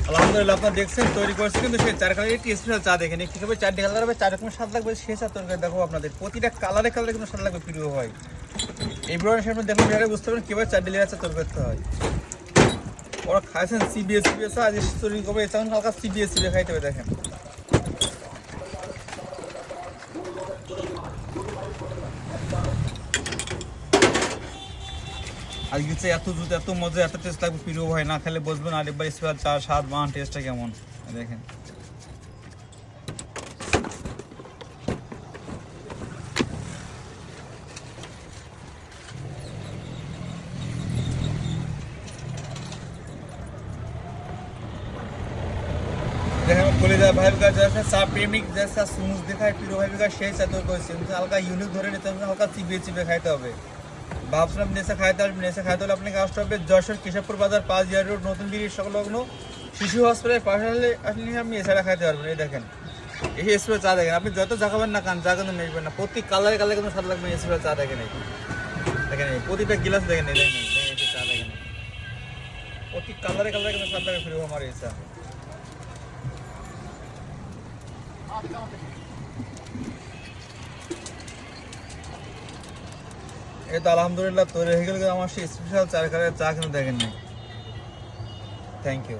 আলহামদুলিল্লাহ, আপনারা দেখছেন তৈরি করছে কিন্তু সেই চার কালারের একটি স্পেশাল চা দেখেন কীভাবে চারটি কালার হবে, চার রকমের স্বাদ লাগবে সেই চা তৈরি করে দেখো আপনাদের। প্রতিটা কালারে কালারে কিন্তু স্বাদ লাগবে প্রিয় হয়। এই ব্রণের সামনে দেখুন ভিডিওটা বুঝতে পারবেন কীভাবে চারটি লেয়ার চা তৈরি করতে হয়। ওরা খাইছেন সিবিএসসি আজ তৈরি করবে, তখন হালকা সিবিএসসি খাইতে হবে দেখেন। আজকে হচ্ছে এত জুত এত মজা এত টেস্ট লাগবে প্রিয় ভাই, না খেলে বুঝবেন আরেকবার স্পেশাল চা স্বাদ মান টেস্টটা কেমন দেখেন। দেখেন কলিজা ভাইবিকা जैसे চা প্রেমিক जैसा স্মুথ দেখায় প্রিয় ভাইবিকা সেই চা তৈরি করেছে, হালকা ইউনিক ধরে নিতে হবে, হালকা চিবিয়ে চিবিয়ে খাইতে হবে। ভাবছিলাম নেশা খাইতে হবে, নেশা খাইতে হলে আপনাকে আসতে হবে যশোর কেশবপুর বাজার 5 ইয়ার রোড নতুন দিল্লির সংলগ্ন শিশু হসপিটালের পাশে আসলে আপনি এছাড়া খাইতে পারবেন। এই দেখেন এই স্প্রে চা দেখেন, আপনি যত চা খাবেন না খান চা কিন্তু নেবেন না, প্রতি কালারে কালারে কিন্তু স্বাদ লাগবে। স্প্রে চা দেখেন এই দেখেন, এই প্রতিটা গিলাস দেখেন, এই দেখেন এই চা দেখেন, প্রতি কালারে কালারে কিন্তু স্বাদ লাগবে প্রিয় আমার এই চা। এই তো আলহামদুলিল্লাহ তৈরি হয়ে গেল আমার সেই স্পেশাল চার কালারের চা কিন্তু দেখেন নাই। Thank you.